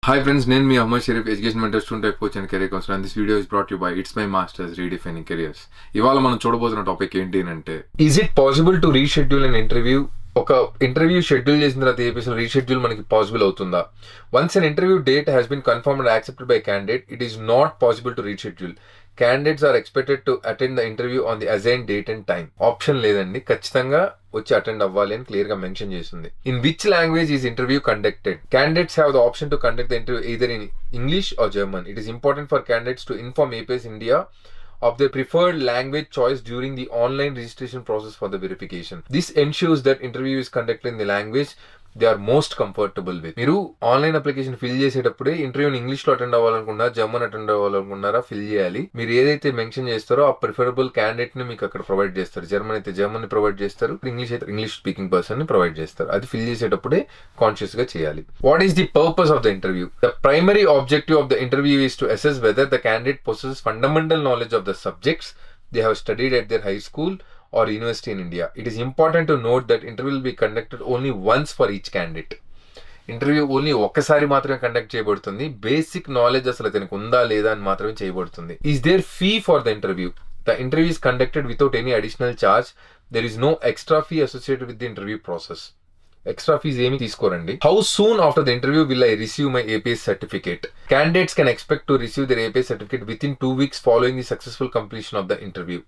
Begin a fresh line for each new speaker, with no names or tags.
Hi friends, నేను మీ Ahmed Sharif education mentor student type coach and career counsellor and this video is brought you by it's my masters redefining careers. ఇవాళ మనం చూడబోతున్న topic ఏంటి అంటే, is it possible to reschedule an interview? ఒక interview schedule చేసిన తర్వాత ఏపీఎస్లో రీషెడ్యూల్ మనకి పాసిబుల్ అవుతుందా? Once an interview date has been confirmed and accepted by candidate, it is not possible to reschedule. Candidates are expected to attend the interview on the assigned date and time. Option లేదండి, ఖచ్చితంగా వచ్చి attend అవ్వాలి అని clear గా mention చేస్తుంది. In which language is interview conducted? Candidates have the option to conduct the interview either in English or German. It is important for candidates to inform APS India of their preferred language choice during the online registration process for the verification. This ensures that interview is conducted in the language they are most comfortable with. మీరు online application fill చేసేటప్పుడే ఇంటర్వ్యూని English లో attend అవ్వాలనుకున్నారా, German attend అవ్వాలనుకున్నారా fill చేయాలి. మీరు ఏదైతే mention చేస్తారో ఆ ప్రిఫరబుల్ క్యాండిడేట్ ని మీకు అక్కడ ప్రొవైడ్ చేస్తారు. జర్మన్ అయితే జర్మన్ ని ప్రొవైడ్ చేస్తారు, ఇంగ్లీష్ అయితే ఇంగ్లీష్ స్పీకింగ్ పర్సన్ ని ప్రొవైడ్ చేస్తారు. అది ఫిల్ చేసేటప్పుడే కాన్షియస్ గా చేయాలి. What is the purpose of the interview? The primary objective of the interview is to assess whether the candidate possesses fundamental knowledge of the subjects they have studied at their high school or university in India. It is important to note that interview will be conducted only once for each candidate. Interview only ఒక్కసారి మాత్రమే conduct చేయబడుతుంది. Basic knowledge అసలు అతనికి ఉందా లేదా అని మాత్రమే చేయబడుతుంది. Is there fee for the interview? The interview is conducted without any additional charge. There is no extra fee associated with the interview process. Extra fees ఏమి తీసుకోరండి. How soon after the interview will I receive my APS certificate? Candidates can expect to receive their APS certificate within 2 weeks following the successful completion of the interview.